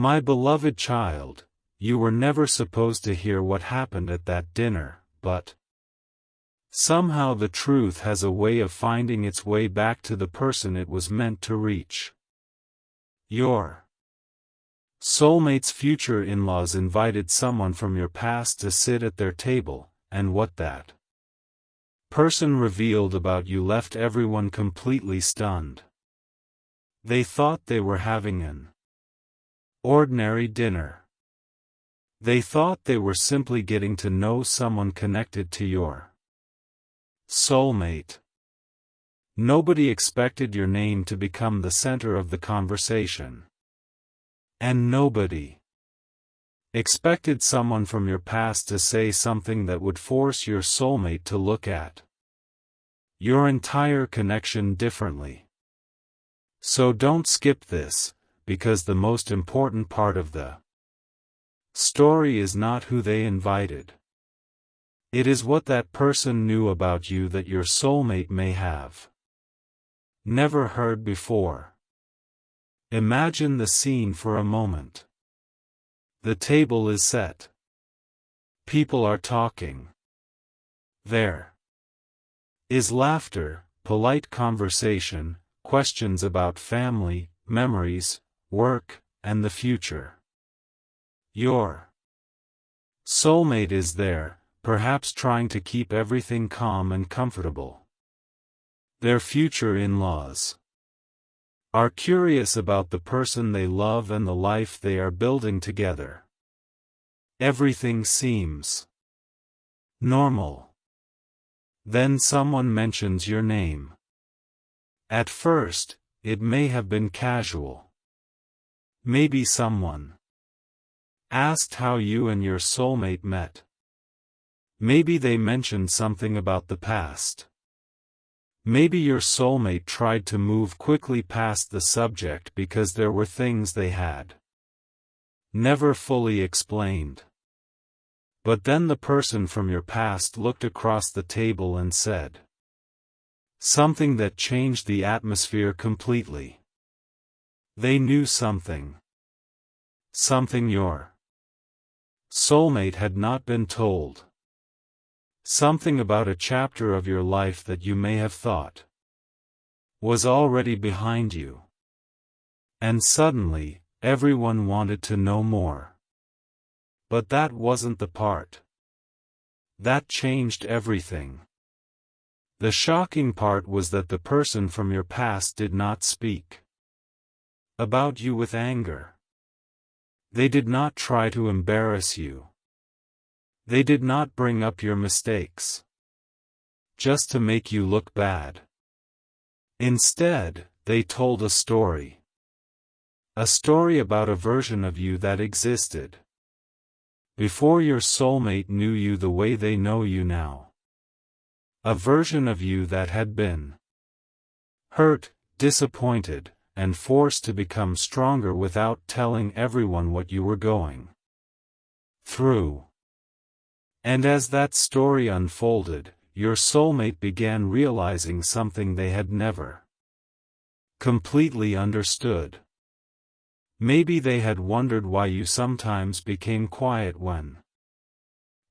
My beloved child, you were never supposed to hear what happened at that dinner, but somehow the truth has a way of finding its way back to the person it was meant to reach. Your soulmate's future in-laws invited someone from your past to sit at their table, and what that person revealed about you left everyone completely stunned. They thought they were having an ordinary dinner. They thought they were simply getting to know someone connected to your soulmate. Nobody expected your name to become the center of the conversation. And nobody expected someone from your past to say something that would force your soulmate to look at your entire connection differently. So don't skip this, because the most important part of the story is not who they invited. It is what that person knew about you that your soulmate may have never heard before. Imagine the scene for a moment. The table is set. People are talking. There is laughter, polite conversation, questions about family, memories, work, and the future. Your soulmate is there, perhaps trying to keep everything calm and comfortable. Their future in-laws are curious about the person they love and the life they are building together. Everything seems normal. Then someone mentions your name. At first, it may have been casual. Maybe someone asked how you and your soulmate met. Maybe they mentioned something about the past. Maybe your soulmate tried to move quickly past the subject because there were things they had never fully explained. But then the person from your past looked across the table and said something that changed the atmosphere completely. They knew something. Something your soulmate had not been told. Something about a chapter of your life that you may have thought was already behind you. And suddenly, everyone wanted to know more. But that wasn't the part that changed everything. The shocking part was that the person from your past did not speak about you with anger. They did not try to embarrass you. They did not bring up your mistakes just to make you look bad. Instead, they told a story. A story about a version of you that existed before your soulmate knew you the way they know you now. A version of you that had been hurt, disappointed, and forced to become stronger without telling everyone what you were going through. And as that story unfolded, your soulmate began realizing something they had never completely understood. Maybe they had wondered why you sometimes became quiet when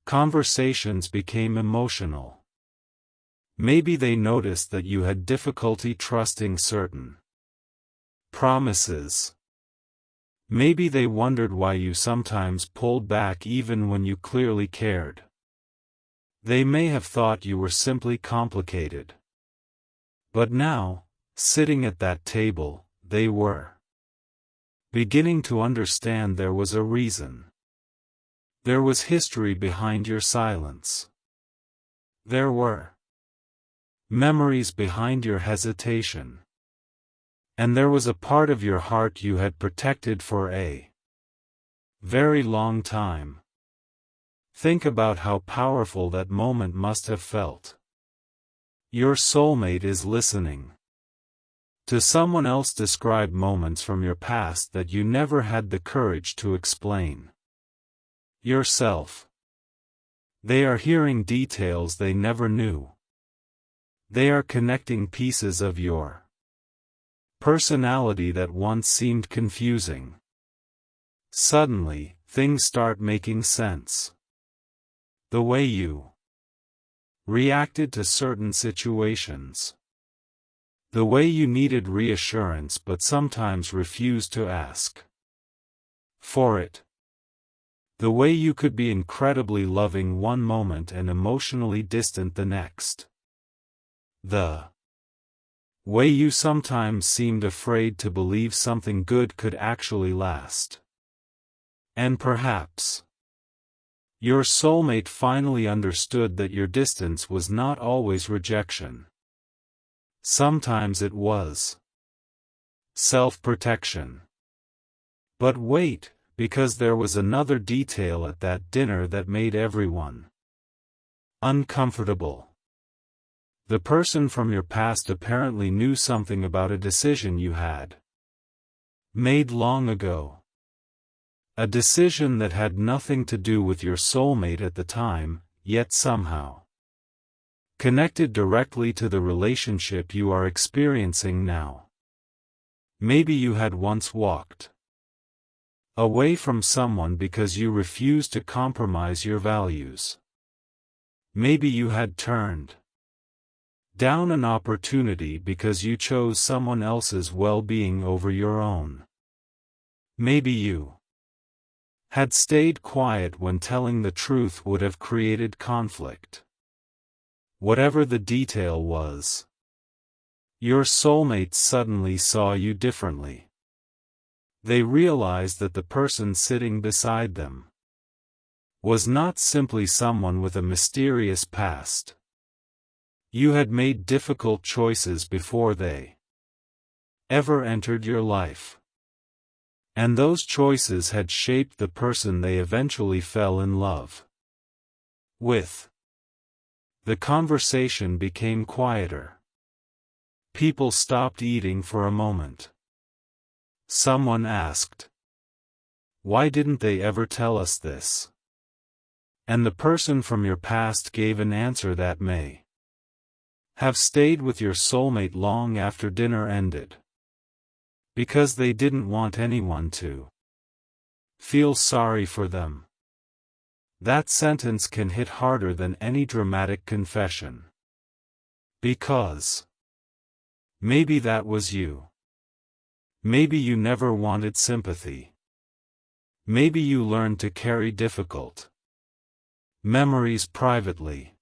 conversations became emotional. Maybe they noticed that you had difficulty trusting certain promises. Maybe they wondered why you sometimes pulled back even when you clearly cared. They may have thought you were simply complicated. But now, sitting at that table, they were beginning to understand there was a reason. There was history behind your silence. There were memories behind your hesitation. And there was a part of your heart you had protected for a very long time. Think about how powerful that moment must have felt. Your soulmate is listening to someone else describe moments from your past that you never had the courage to explain yourself. They are hearing details they never knew. They are connecting pieces of your personality that once seemed confusing. Suddenly, things start making sense. The way you reacted to certain situations. The way you needed reassurance but sometimes refused to ask for it. The way you could be incredibly loving one moment and emotionally distant the next. The way you sometimes seemed afraid to believe something good could actually last. And perhaps your soulmate finally understood that your distance was not always rejection. Sometimes it was self-protection. But wait, because there was another detail at that dinner that made everyone uncomfortable. The person from your past apparently knew something about a decision you had made long ago. A decision that had nothing to do with your soulmate at the time, yet somehow connected directly to the relationship you are experiencing now. Maybe you had once walked away from someone because you refused to compromise your values. Maybe you had turned down an opportunity because you chose someone else's well-being over your own. Maybe you had stayed quiet when telling the truth would have created conflict. Whatever the detail was, your soulmate suddenly saw you differently. They realized that the person sitting beside them was not simply someone with a mysterious past. You had made difficult choices before they ever entered your life. And those choices had shaped the person they eventually fell in love with. The conversation became quieter. People stopped eating for a moment. Someone asked, "Why didn't they ever tell us this?" And the person from your past gave an answer that may have stayed with your soulmate long after dinner ended. Because they didn't want anyone to feel sorry for them. That sentence can hit harder than any dramatic confession. Because maybe that was you. Maybe you never wanted sympathy. Maybe you learned to carry difficult memories privately.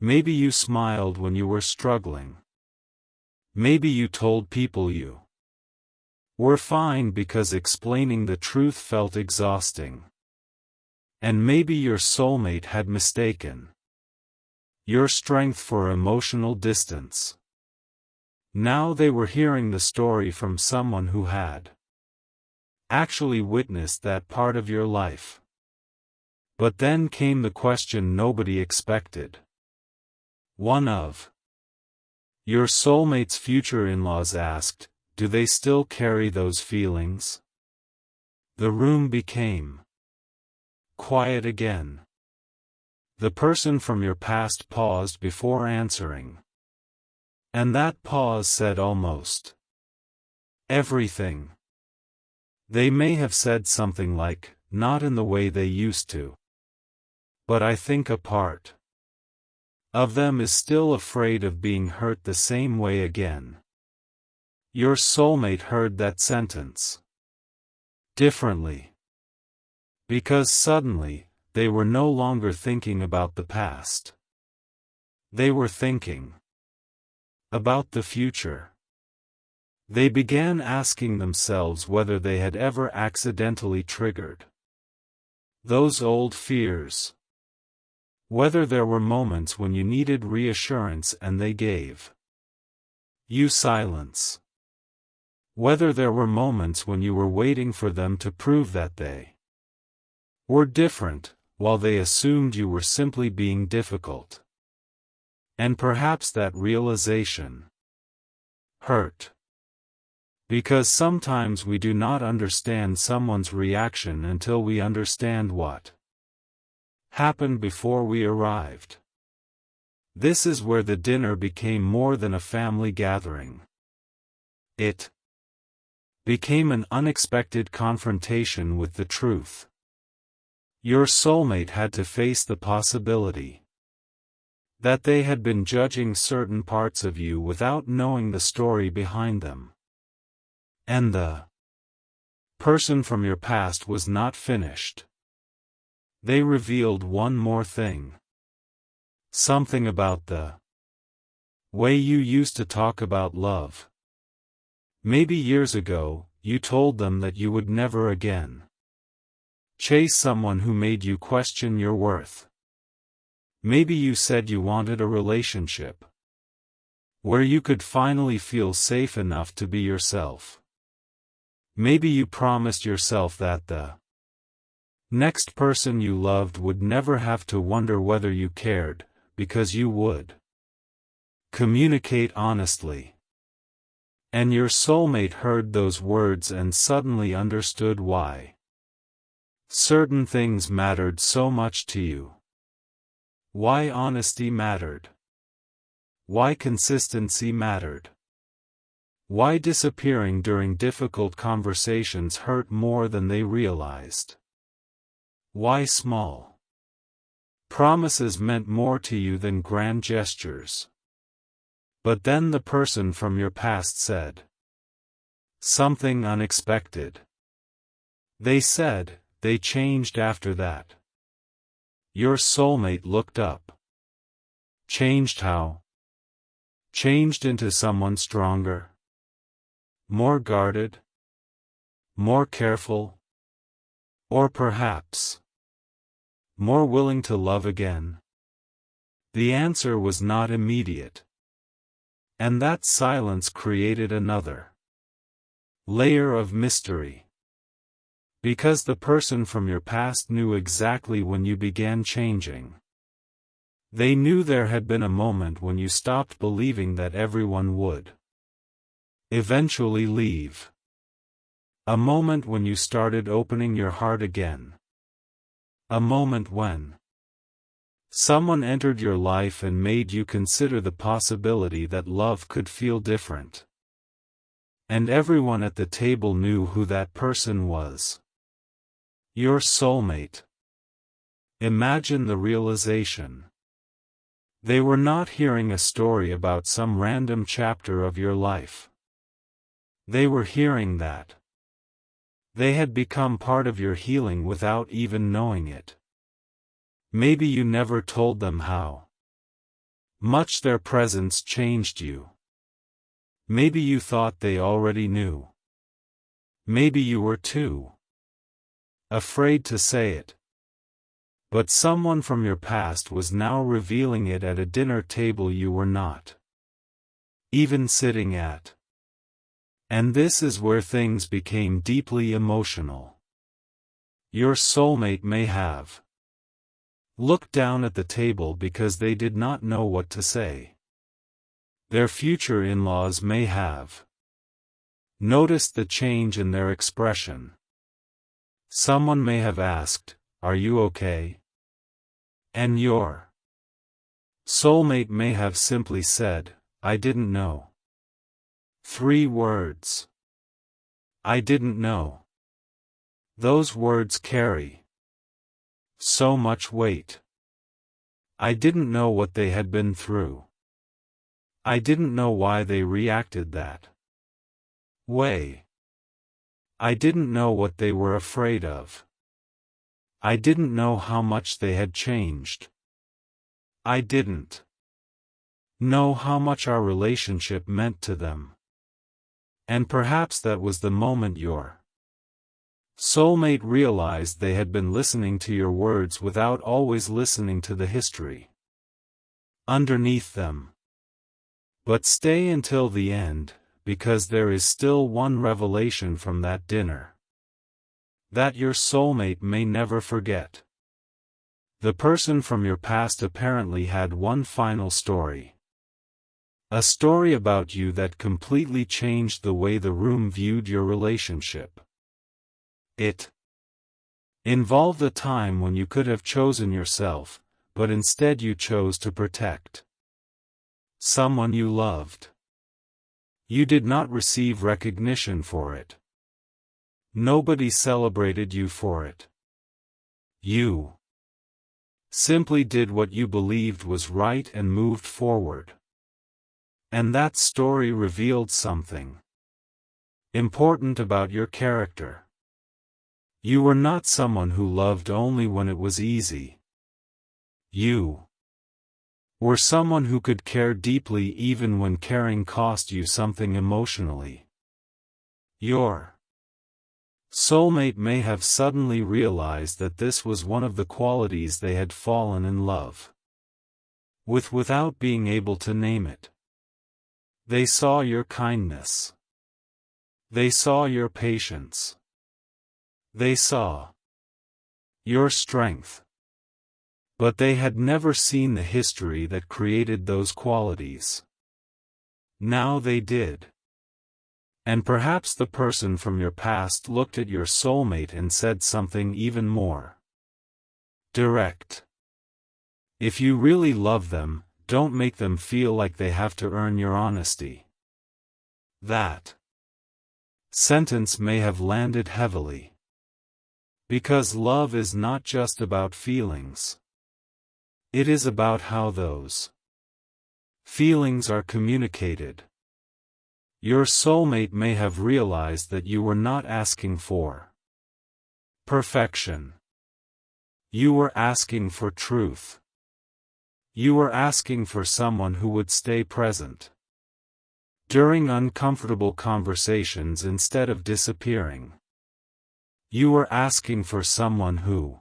Maybe you smiled when you were struggling. Maybe you told people you were fine because explaining the truth felt exhausting. And maybe your soulmate had mistaken your strength for emotional distance. Now they were hearing the story from someone who had actually witnessed that part of your life. But then came the question nobody expected. One of your soulmate's future in-laws asked, "Do they still carry those feelings?" The room became quiet again. The person from your past paused before answering. And that pause said almost everything. They may have said something like, "Not in the way they used to. But I think a part of them is still afraid of being hurt the same way again." Your soulmate heard that sentence differently. Because suddenly, they were no longer thinking about the past. They were thinking about the future. They began asking themselves whether they had ever accidentally triggered those old fears. Whether there were moments when you needed reassurance and they gave you silence. Whether there were moments when you were waiting for them to prove that they were different, while they assumed you were simply being difficult. And perhaps that realization hurt. Because sometimes we do not understand someone's reaction until we understand what happened before we arrived. This is where the dinner became more than a family gathering. It became an unexpected confrontation with the truth. Your soulmate had to face the possibility that they had been judging certain parts of you without knowing the story behind them. And the person from your past was not finished. They revealed one more thing. Something about the way you used to talk about love. Maybe years ago, you told them that you would never again chase someone who made you question your worth. Maybe you said you wanted a relationship where you could finally feel safe enough to be yourself. Maybe you promised yourself that the next person you loved would never have to wonder whether you cared, because you would communicate honestly. And your soulmate heard those words and suddenly understood why certain things mattered so much to you. Why honesty mattered. Why consistency mattered. Why disappearing during difficult conversations hurt more than they realized. Why small promises meant more to you than grand gestures. But then the person from your past said something unexpected. They said they changed after that. Your soulmate looked up. Changed how? Changed into someone stronger, more guarded, more careful, or perhaps more willing to love again? The answer was not immediate. And that silence created another layer of mystery. Because the person from your past knew exactly when you began changing. They knew there had been a moment when you stopped believing that everyone would eventually leave. A moment when you started opening your heart again. A moment when someone entered your life and made you consider the possibility that love could feel different. And everyone at the table knew who that person was. Your soulmate. Imagine the realization. They were not hearing a story about some random chapter of your life. They were hearing that they had become part of your healing without even knowing it. Maybe you never told them how much their presence changed you. Maybe you thought they already knew. Maybe you were too afraid to say it. But someone from your past was now revealing it at a dinner table you were not even sitting at. And this is where things became deeply emotional. Your soulmate may have looked down at the table because they did not know what to say. Their future in-laws may have noticed the change in their expression. Someone may have asked, "Are you okay?" And your soulmate may have simply said, "I didn't know." 3 words. I didn't know. Those words carry so much weight. I didn't know what they had been through. I didn't know why they reacted that way. I didn't know what they were afraid of. I didn't know how much they had changed. I didn't know how much our relationship meant to them. And perhaps that was the moment your soulmate realized they had been listening to your words without always listening to the history underneath them. But stay until the end, because there is still one revelation from that dinner that your soulmate may never forget. The person from your past apparently had one final story. A story about you that completely changed the way the room viewed your relationship. It involved a time when you could have chosen yourself, but instead you chose to protect someone you loved. You did not receive recognition for it. Nobody celebrated you for it. You simply did what you believed was right and moved forward. And that story revealed something important about your character. You were not someone who loved only when it was easy. You were someone who could care deeply even when caring cost you something emotionally. Your soulmate may have suddenly realized that this was one of the qualities they had fallen in love with without being able to name it. They saw your kindness. They saw your patience. They saw your strength. But they had never seen the history that created those qualities. Now they did. And perhaps the person from your past looked at your soulmate and said something even more direct. If you really love them, don't make them feel like they have to earn your honesty. That sentence may have landed heavily. Because love is not just about feelings. It is about how those feelings are communicated. Your soulmate may have realized that you were not asking for perfection. You were asking for truth. You were asking for someone who would stay present during uncomfortable conversations instead of disappearing. You were asking for someone who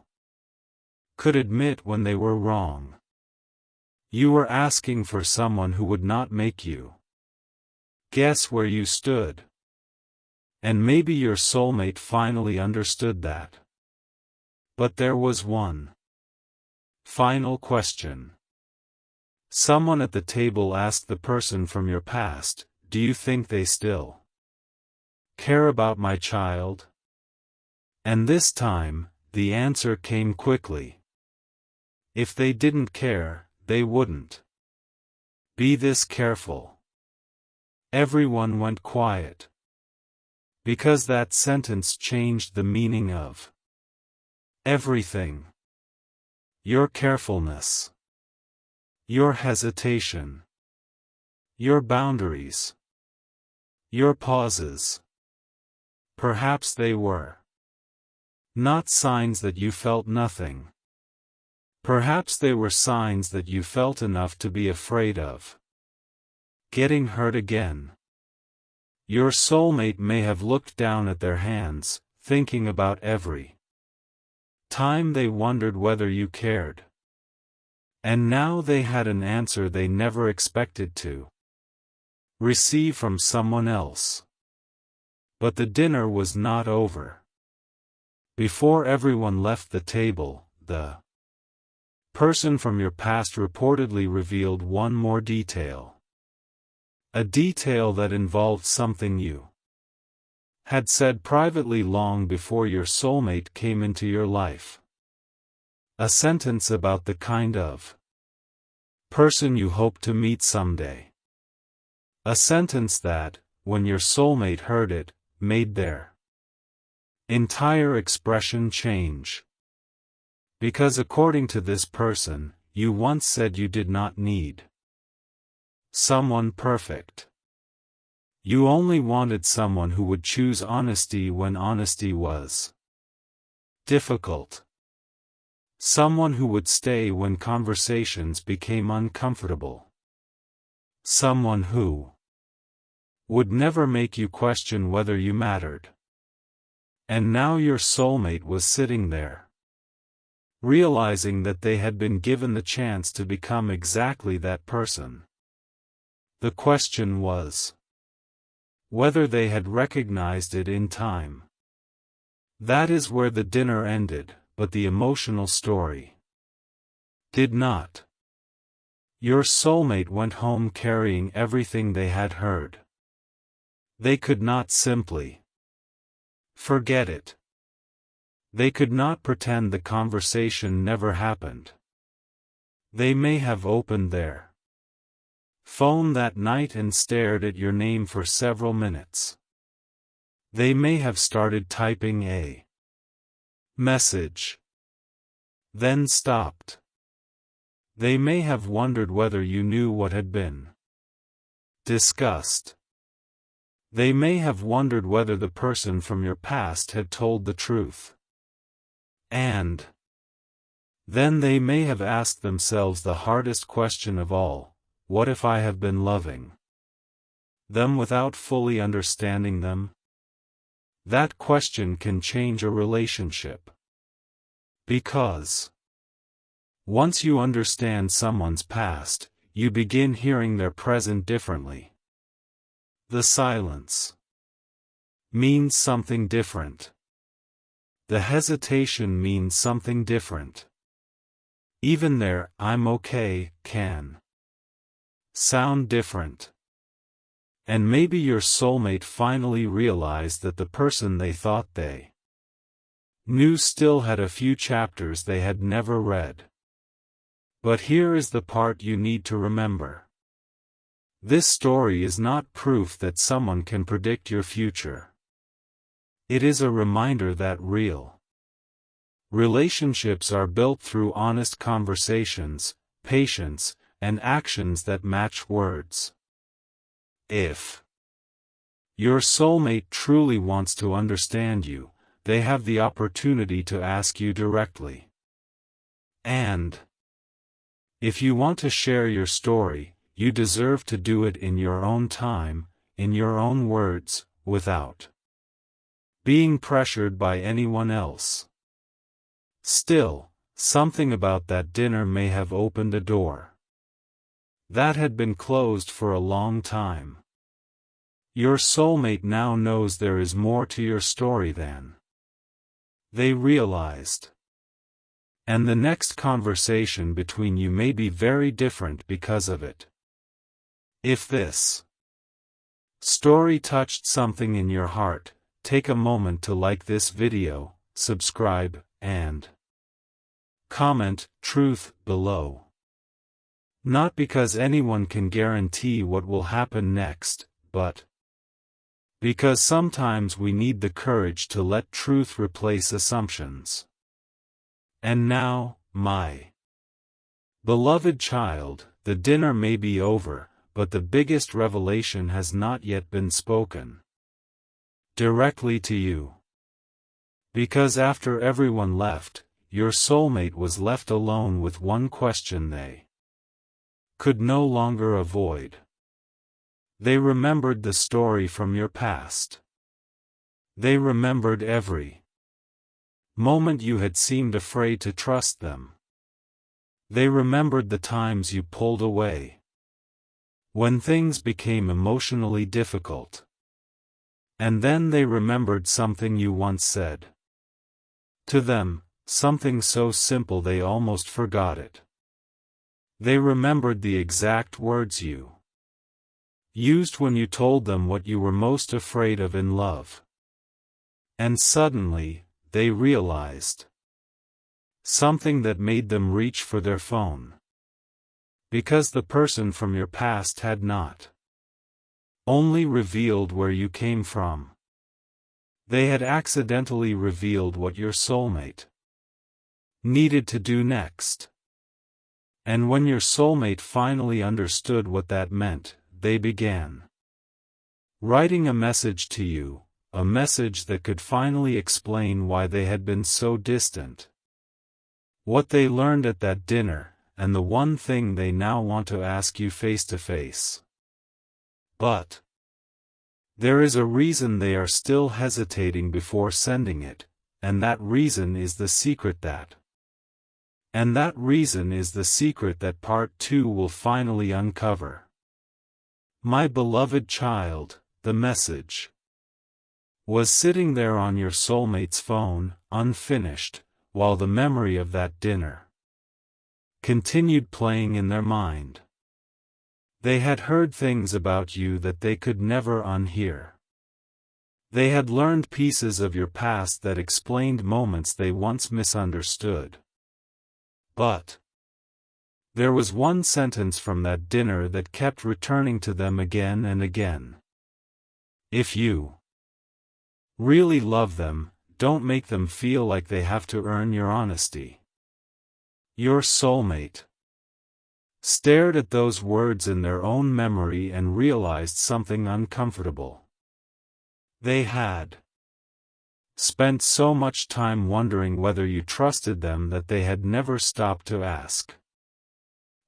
could admit when they were wrong. You were asking for someone who would not make you guess where you stood. And maybe your soulmate finally understood that. But there was one final question. Someone at the table asked the person from your past, "Do you think they still care about my child?" And this time, the answer came quickly. If they didn't care, they wouldn't be this careful. Everyone went quiet. Because that sentence changed the meaning of everything. Your carefulness. Your hesitation. Your boundaries. Your pauses. Perhaps they were not signs that you felt nothing. Perhaps they were signs that you felt enough to be afraid of getting hurt again. Your soulmate may have looked down at their hands, thinking about every time they wondered whether you cared. And now they had an answer they never expected to receive from someone else. But the dinner was not over. Before everyone left the table, the person from your past reportedly revealed one more detail. A detail that involved something you had said privately long before your soulmate came into your life. A sentence about the kind of person you hope to meet someday. A sentence that, when your soulmate heard it, made their entire expression change. Because according to this person, you once said you did not need someone perfect. You only wanted someone who would choose honesty when honesty was difficult. Someone who would stay when conversations became uncomfortable. Someone who would never make you question whether you mattered. And now your soulmate was sitting there, realizing that they had been given the chance to become exactly that person. The question was whether they had recognized it in time. That is where the dinner ended, but the emotional story did not. Your soulmate went home carrying everything they had heard. They could not simply forget it. They could not pretend the conversation never happened. They may have opened their phone that night and stared at your name for several minutes. They may have started typing a message, then stopped. They may have wondered whether you knew what had been discussed. They may have wondered whether the person from your past had told the truth. And then they may have asked themselves the hardest question of all: what if I have been loving them without fully understanding them? That question can change a relationship. Because once you understand someone's past, you begin hearing their present differently. The silence means something different. The hesitation means something different. Even their "I'm okay" can sound different. And maybe your soulmate finally realized that the person they thought they knew still had a few chapters they had never read. But here is the part you need to remember. This story is not proof that someone can predict your future. It is a reminder that real relationships are built through honest conversations, patience, and actions that match words. If your soulmate truly wants to understand you, they have the opportunity to ask you directly. And if you want to share your story, you deserve to do it in your own time, in your own words, without being pressured by anyone else. Still, something about that dinner may have opened a door that had been closed for a long time. Your soulmate now knows there is more to your story than they realized. And the next conversation between you may be very different because of it. If this story touched something in your heart, take a moment to like this video, subscribe, and comment "truth" below. Not because anyone can guarantee what will happen next, but because sometimes we need the courage to let truth replace assumptions. And now, my beloved child, the dinner may be over, but the biggest revelation has not yet been spoken directly to you. Because after everyone left, your soulmate was left alone with one question they could no longer avoid. They remembered the story from your past. They remembered every moment you had seemed afraid to trust them. They remembered the times you pulled away when things became emotionally difficult. And then they remembered something you once said to them, something so simple they almost forgot it. They remembered the exact words you used when you told them what you were most afraid of in love. And suddenly, they realized something that made them reach for their phone. Because the person from your past had not only revealed where you came from, they had accidentally revealed what your soulmate needed to do next. And when your soulmate finally understood what that meant, they began writing a message to you, a message that could finally explain why they had been so distant, what they learned at that dinner, and the one thing they now want to ask you face to face. But there is a reason they are still hesitating before sending it, and that reason is the secret that part 2 will finally uncover. My beloved child, the message was sitting there on your soulmate's phone, unfinished, while the memory of that dinner continued playing in their mind. They had heard things about you that they could never unhear. They had learned pieces of your past that explained moments they once misunderstood. But there was one sentence from that dinner that kept returning to them again and again. If you Really love them, don't make them feel like they have to earn your honesty. Your soulmate stared at those words in their own memory and realized something uncomfortable. They had spent so much time wondering whether you trusted them that they had never stopped to ask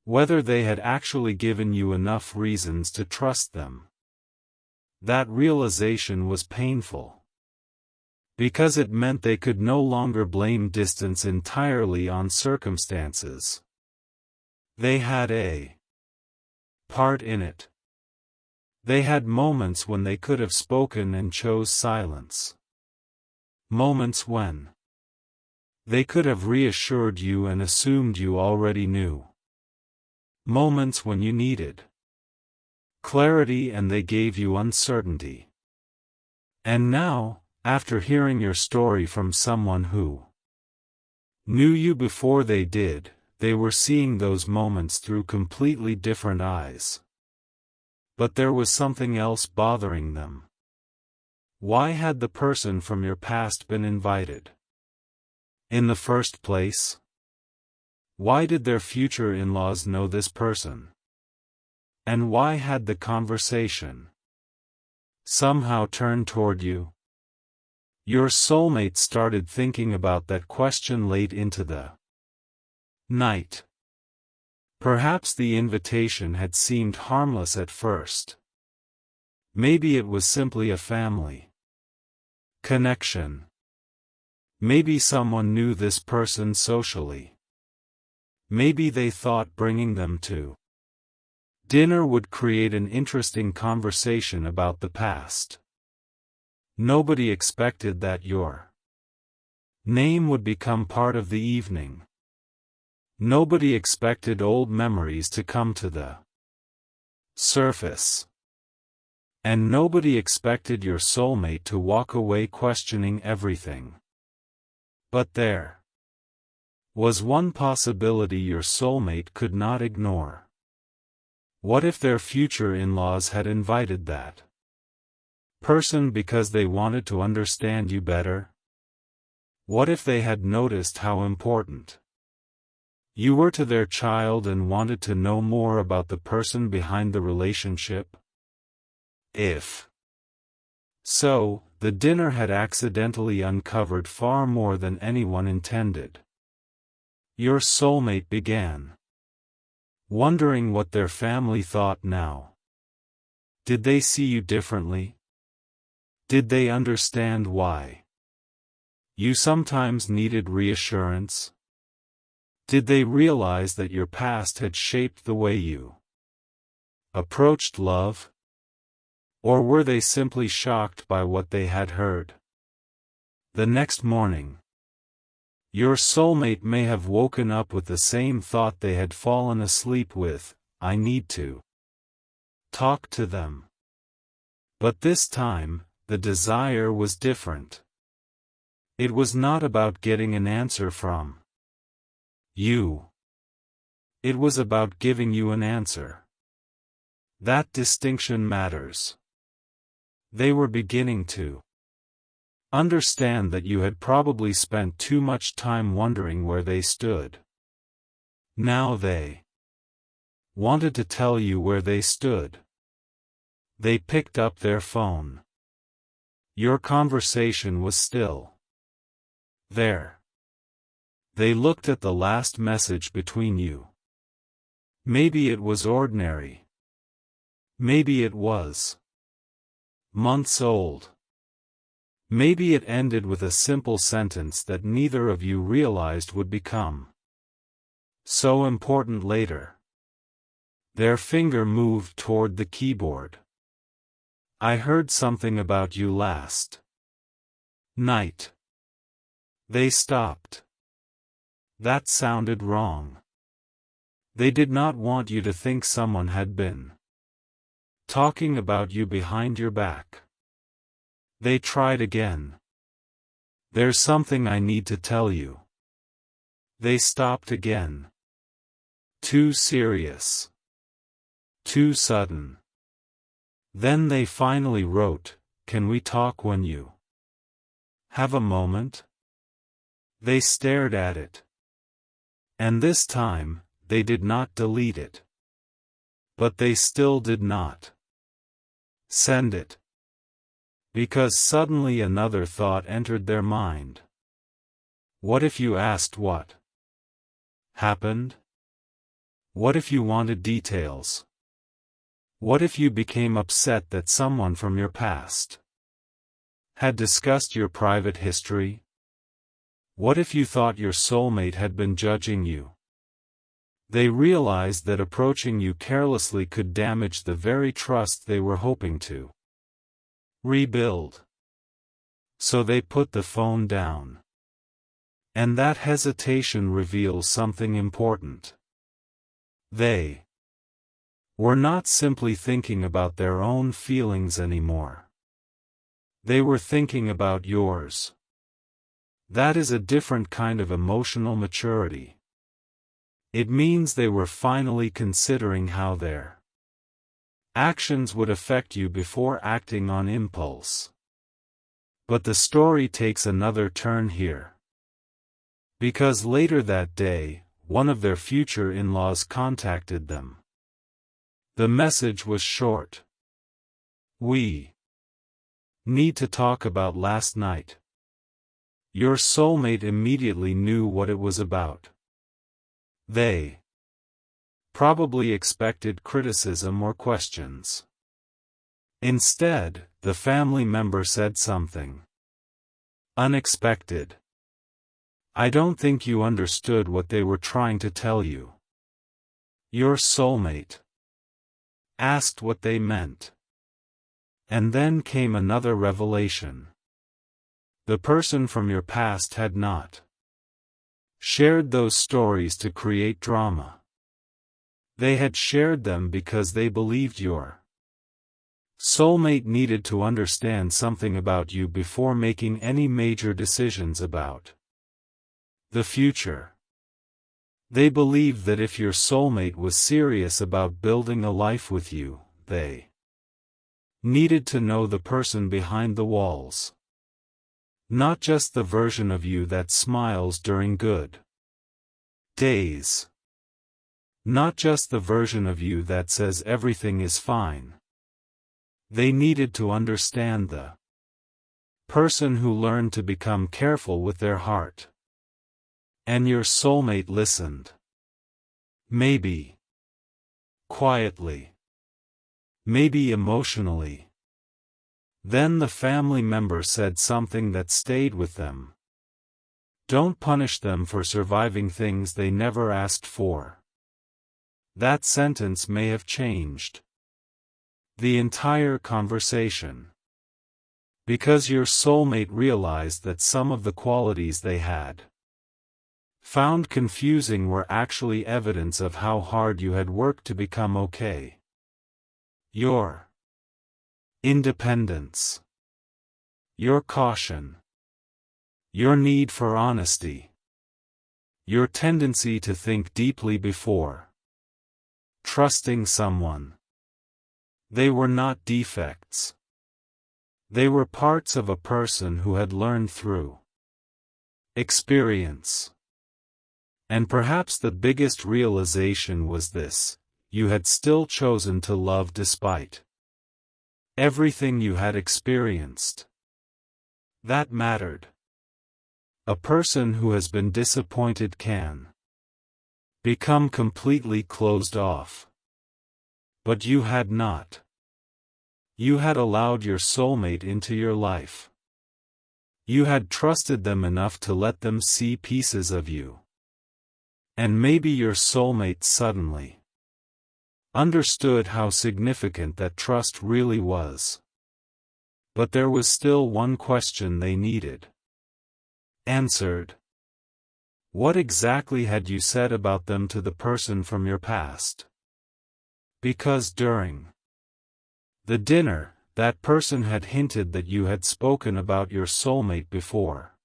whether they had actually given you enough reasons to trust them. That realization was painful, because it meant they could no longer blame distance entirely on circumstances. They had a part in it. They had moments when they could have spoken and chose silence. Moments when they could have reassured you and assumed you already knew. Moments when you needed clarity and they gave you uncertainty. And now, after hearing your story from someone who knew you before they did, they were seeing those moments through completely different eyes. But there was something else bothering them. Why had the person from your past been invited in the first place? Why did their future in-laws know this person? And why had the conversation somehow turned toward you? Your soulmate started thinking about that question late into the night. Perhaps the invitation had seemed harmless at first. Maybe it was simply a family connection. Maybe someone knew this person socially. Maybe they thought bringing them to dinner would create an interesting conversation about the past. Nobody expected that your name would become part of the evening. Nobody expected old memories to come to the surface. And nobody expected your soulmate to walk away questioning everything. But there was one possibility your soulmate could not ignore. What if their future in-laws had invited that person because they wanted to understand you better? What if they had noticed how important you were to their child and wanted to know more about the person behind the relationship? If so, the dinner had accidentally uncovered far more than anyone intended. Your soulmate began wondering what their family thought now. Did they see you differently? Did they understand why you sometimes needed reassurance? Did they realize that your past had shaped the way you approached love? Or were they simply shocked by what they had heard? The next morning, your soulmate may have woken up with the same thought they had fallen asleep with: I need to talk to them. But this time, the desire was different. It was not about getting an answer from you. It was about giving you an answer. That distinction matters. They were beginning to understand that you had probably spent too much time wondering where they stood. Now they wanted to tell you where they stood. They picked up their phone. Your conversation was still there. They looked at the last message between you. Maybe it was ordinary. Maybe it was months old. Maybe it ended with a simple sentence that neither of you realized would become so important later. Their finger moved toward the keyboard. I heard something about you last night. They stopped. That sounded wrong. They did not want you to think someone had been talking about you behind your back. They tried again. There's something I need to tell you. They stopped again. Too serious. Too sudden. Then they finally wrote, can we talk when you Have a moment? They stared at it. And this time, they did not delete it. But they still did not send it. Because suddenly another thought entered their mind. What if you asked what happened? What if you wanted details? What if you became upset that someone from your past had discussed your private history? What if you thought your soulmate had been judging you? They realized that approaching you carelessly could damage the very trust they were hoping to rebuild. So they put the phone down. And that hesitation reveals something important. They were not simply thinking about their own feelings anymore. They were thinking about yours. That is a different kind of emotional maturity. It means they were finally considering how their actions would affect you before acting on impulse. But the story takes another turn here. Because later that day, one of their future in-laws contacted them. The message was short. We need to talk about last night. Your soulmate immediately knew what it was about. They probably expected criticism or questions. Instead, the family member said something unexpected. I don't think you understood what they were trying to tell you. Your soulmate asked what they meant. And then came another revelation. The person from your past had not shared those stories to create drama. They had shared them because they believed your soulmate needed to understand something about you before making any major decisions about the future. They believed that if your soulmate was serious about building a life with you, they needed to know the person behind the walls. Not just the version of you that smiles during good days. Not just the version of you that says everything is fine. They needed to understand the person who learned to become careful with their heart. And your soulmate listened. Maybe quietly. Maybe emotionally. Then the family member said something that stayed with them. Don't punish them for surviving things they never asked for. That sentence may have changed the entire conversation. Because your soulmate realized that some of the qualities they had found confusing were actually evidence of how hard you had worked to become okay. Your independence. Your caution. Your need for honesty. Your tendency to think deeply before trusting someone. They were not defects. They were parts of a person who had learned through experience. And perhaps the biggest realization was this: you had still chosen to love despite everything you had experienced. That mattered. A person who has been disappointed can become completely closed off. But you had not. You had allowed your soulmate into your life. You had trusted them enough to let them see pieces of you. And maybe your soulmate suddenly understood how significant that trust really was. But there was still one question they needed answered. What exactly had you said about them to the person from your past? Because during the dinner, that person had hinted that you had spoken about your soulmate before.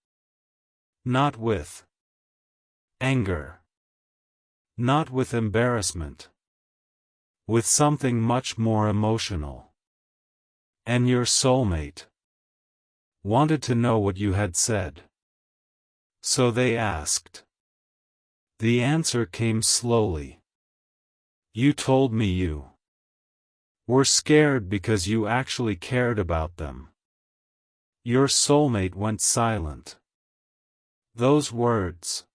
Not with anger. Not with embarrassment. With something much more emotional. And your soulmate wanted to know what you had said. So they asked. The answer came slowly. You told me you were scared because you actually cared about them. Your soulmate went silent. Those words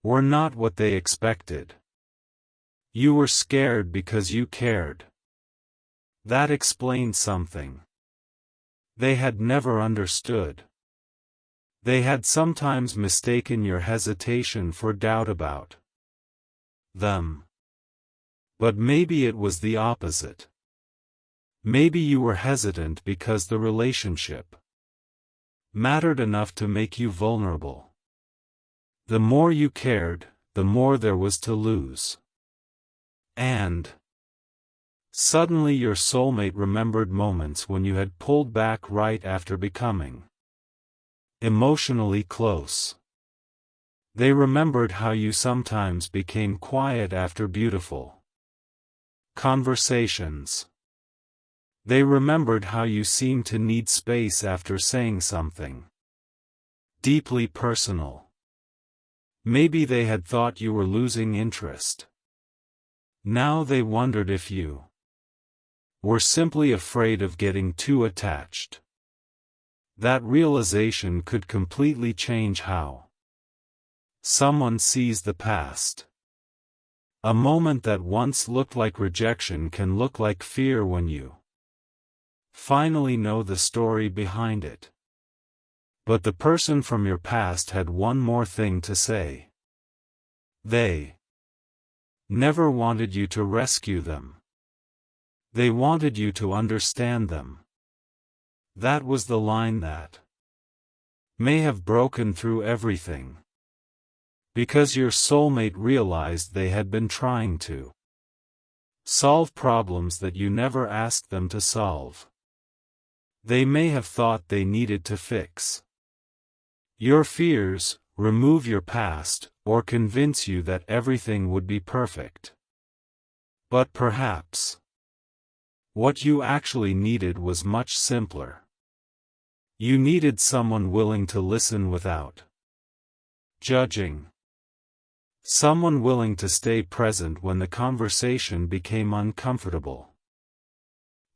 were not what they expected. You were scared because you cared. That explained something they had never understood. They had sometimes mistaken your hesitation for doubt about them. But maybe it was the opposite. Maybe you were hesitant because the relationship mattered enough to make you vulnerable. The more you cared, the more there was to lose. And suddenly your soulmate remembered moments when you had pulled back right after becoming emotionally close. They remembered how you sometimes became quiet after beautiful conversations. They remembered how you seemed to need space after saying something deeply personal. Maybe they had thought you were losing interest. Now they wondered if you were simply afraid of getting too attached. That realization could completely change how someone sees the past. A moment that once looked like rejection can look like fear when you finally know the story behind it. But the person from your past had one more thing to say. They never wanted you to rescue them. They wanted you to understand them. That was the line that may have broken through everything. Because your soulmate realized they had been trying to solve problems that you never asked them to solve. They may have thought they needed to fix your fears, remove your past, or convince you that everything would be perfect. But perhaps what you actually needed was much simpler. You needed someone willing to listen without judging. Someone willing to stay present when the conversation became uncomfortable.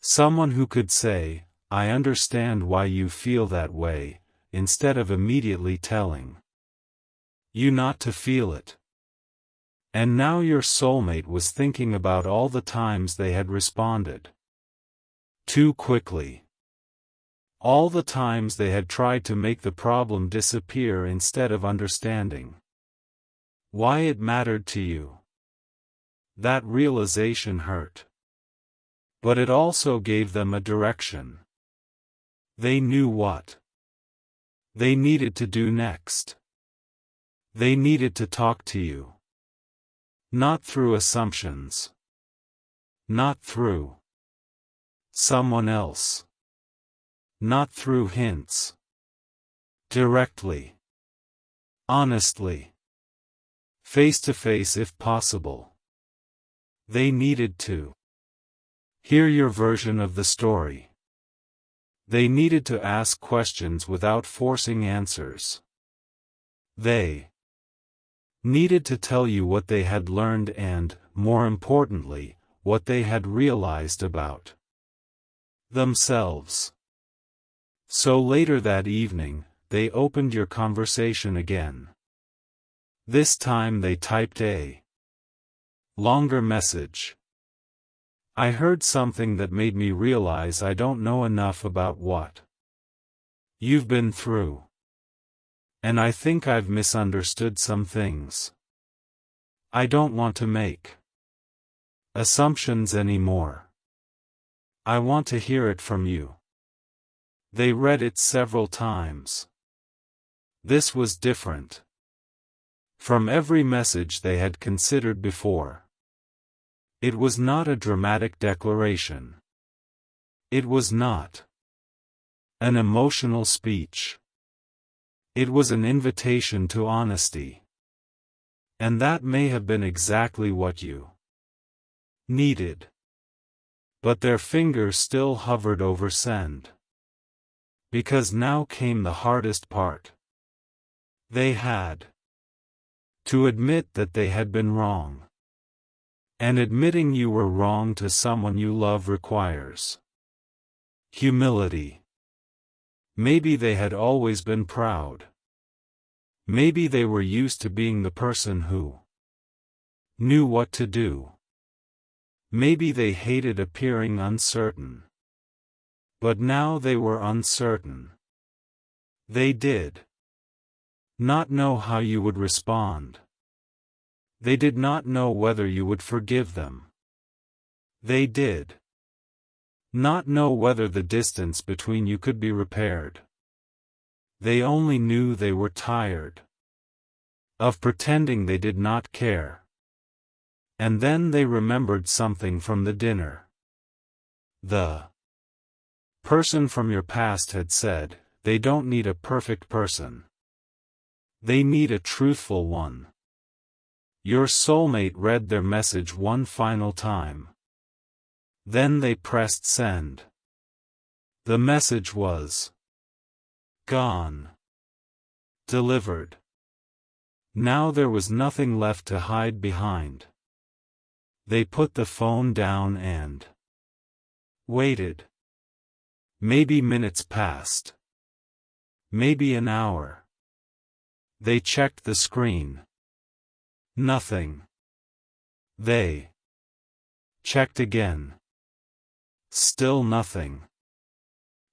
Someone who could say, "I understand why you feel that way," instead of immediately telling you not to feel it. And now your soulmate was thinking about all the times they had responded too quickly. All the times they had tried to make the problem disappear instead of understanding why it mattered to you. That realization hurt. But it also gave them a direction. They knew what they needed to do next. They needed to talk to you. Not through assumptions. Not through someone else. Not through hints. Directly. Honestly. Face to face if possible. They needed to hear your version of the story. They needed to ask questions without forcing answers. They needed to tell you what they had learned and, more importantly, what they had realized about themselves. So later that evening, they opened your conversation again. This time they typed a longer message. I heard something that made me realize I don't know enough about what you've been through. And I think I've misunderstood some things. I don't want to make assumptions anymore. I want to hear it from you. They read it several times. This was different from every message they had considered before. It was not a dramatic declaration. It was not an emotional speech. It was an invitation to honesty. And that may have been exactly what you needed. But their fingers still hovered over send. Because now came the hardest part. They had to admit that they had been wrong. And admitting you were wrong to someone you love requires humility. Maybe they had always been proud. Maybe they were used to being the person who knew what to do. Maybe they hated appearing uncertain. But now they were uncertain. They did not know how you would respond. They did not know whether you would forgive them. They did not know whether the distance between you could be repaired. They only knew they were tired of pretending they did not care. And then they remembered something from the dinner. The person from your past had said, "They don't need a perfect person. They need a truthful one." Your soulmate read their message one final time. Then they pressed send. The message was gone. Delivered. Now there was nothing left to hide behind. They put the phone down and waited. Maybe minutes passed. Maybe an hour. They checked the screen. Nothing. They checked again. Still nothing.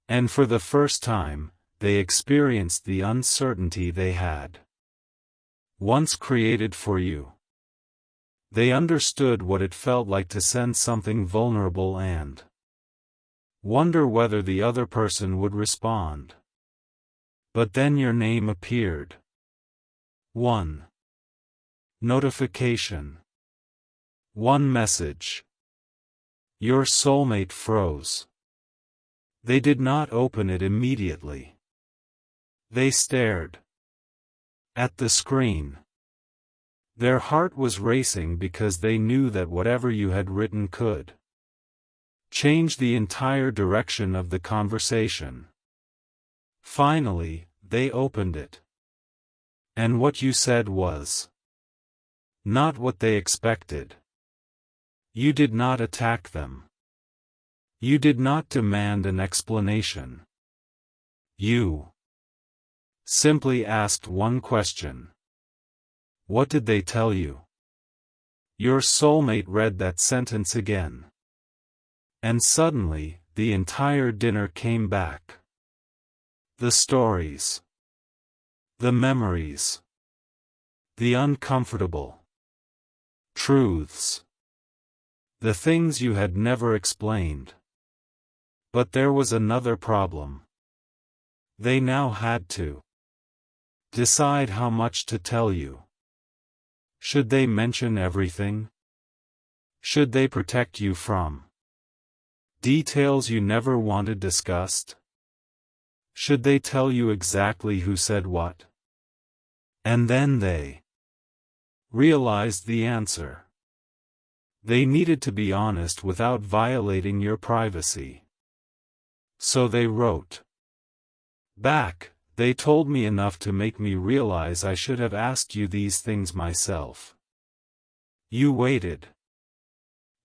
And for the first time, they experienced the uncertainty they had once created for you. They understood what it felt like to send something vulnerable and wonder whether the other person would respond. But then your name appeared. One notification. One message. Your soulmate froze. They did not open it immediately. They stared at the screen. Their heart was racing because they knew that whatever you had written could change the entire direction of the conversation. Finally, they opened it. And what you said was not what they expected. You did not attack them. You did not demand an explanation. You simply asked one question. What did they tell you? Your soulmate read that sentence again. And suddenly, the entire dinner came back. The stories. The memories. The uncomfortable truths. The things you had never explained. But there was another problem. They now had to decide how much to tell you. Should they mention everything? Should they protect you from details you never wanted discussed? Should they tell you exactly who said what? And then they realized the answer. They needed to be honest without violating your privacy. So they wrote back, "They told me enough to make me realize I should have asked you these things myself." You waited.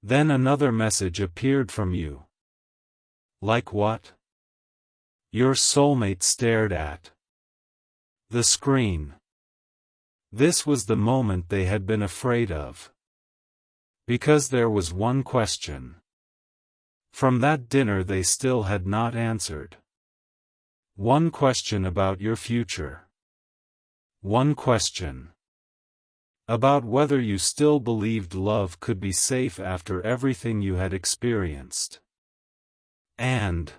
Then another message appeared from you. Like what? Your soulmate stared at the screen. This was the moment they had been afraid of. Because there was one question from that dinner they still had not answered. One question about your future. One question about whether you still believed love could be safe after everything you had experienced. And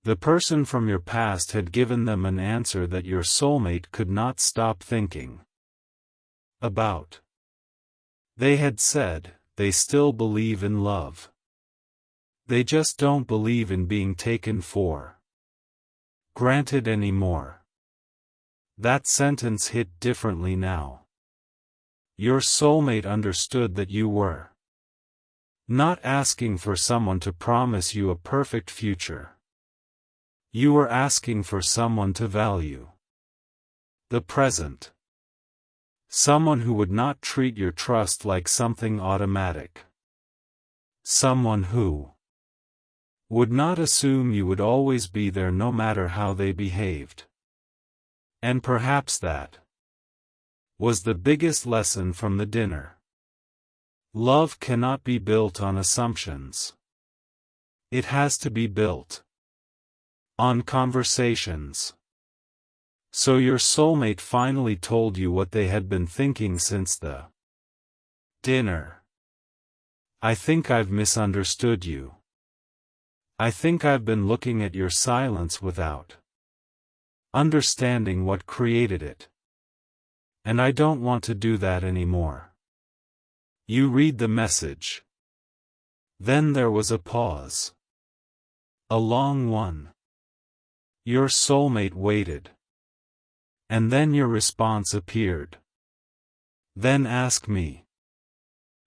the person from your past had given them an answer that your soulmate could not stop thinking about. They had said, they still believe in love. They just don't believe in being taken for granted anymore. That sentence hit differently now. Your soulmate understood that you were not asking for someone to promise you a perfect future. You were asking for someone to value the present. Someone who would not treat your trust like something automatic. Someone who would not assume you would always be there no matter how they behaved. And perhaps that was the biggest lesson from the dinner. Love cannot be built on assumptions. It has to be built on conversations. So your soulmate finally told you what they had been thinking since the dinner. I think I've misunderstood you. I think I've been looking at your silence without understanding what created it. And I don't want to do that anymore. You read the message. Then there was a pause. A long one. Your soulmate waited. And then your response appeared. Then ask me.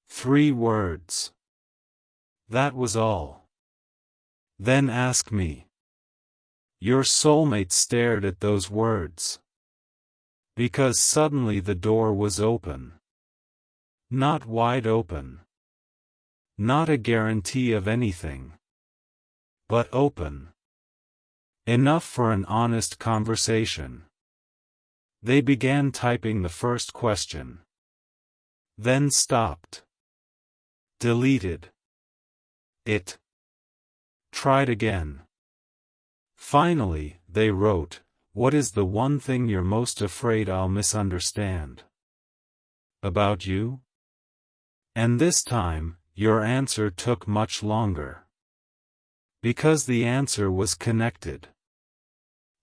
3 words. That was all. Then ask me. Your soulmate stared at those words. Because suddenly the door was open. Not wide open. Not a guarantee of anything. But open. Enough for an honest conversation. They began typing the first question. Then stopped. Deleted it. Tried again. Finally, they wrote, "What is the one thing you're most afraid I'll misunderstand about you?" And this time, your answer took much longer. Because the answer was connected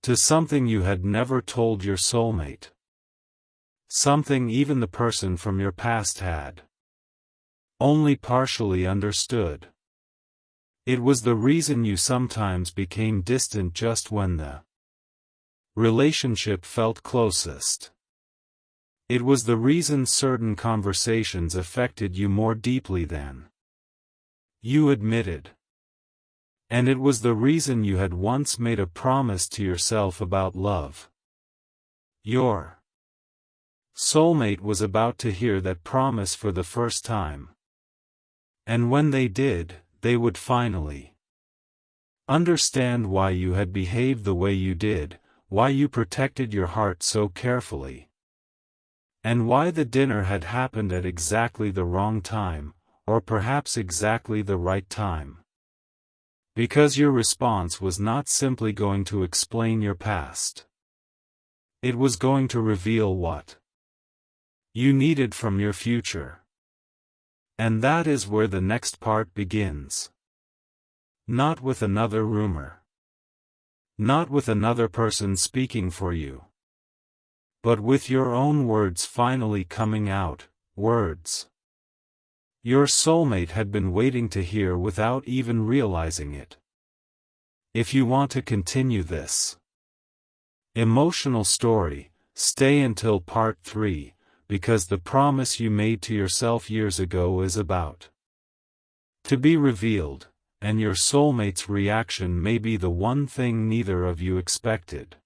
to something you had never told your soulmate. Something even the person from your past had only partially understood. It was the reason you sometimes became distant just when the relationship felt closest. It was the reason certain conversations affected you more deeply than you admitted. And it was the reason you had once made a promise to yourself about love. Your soulmate was about to hear that promise for the first time. And when they did, they would finally understand why you had behaved the way you did, why you protected your heart so carefully, and why the dinner had happened at exactly the wrong time, or perhaps exactly the right time. Because your response was not simply going to explain your past. It was going to reveal what you needed from your future. And that is where the next part begins. Not with another rumor. Not with another person speaking for you. But with your own words finally coming out, words your soulmate had been waiting to hear without even realizing it. If you want to continue this emotional story, stay until part 3, because the promise you made to yourself years ago is about to be revealed, and your soulmate's reaction may be the one thing neither of you expected.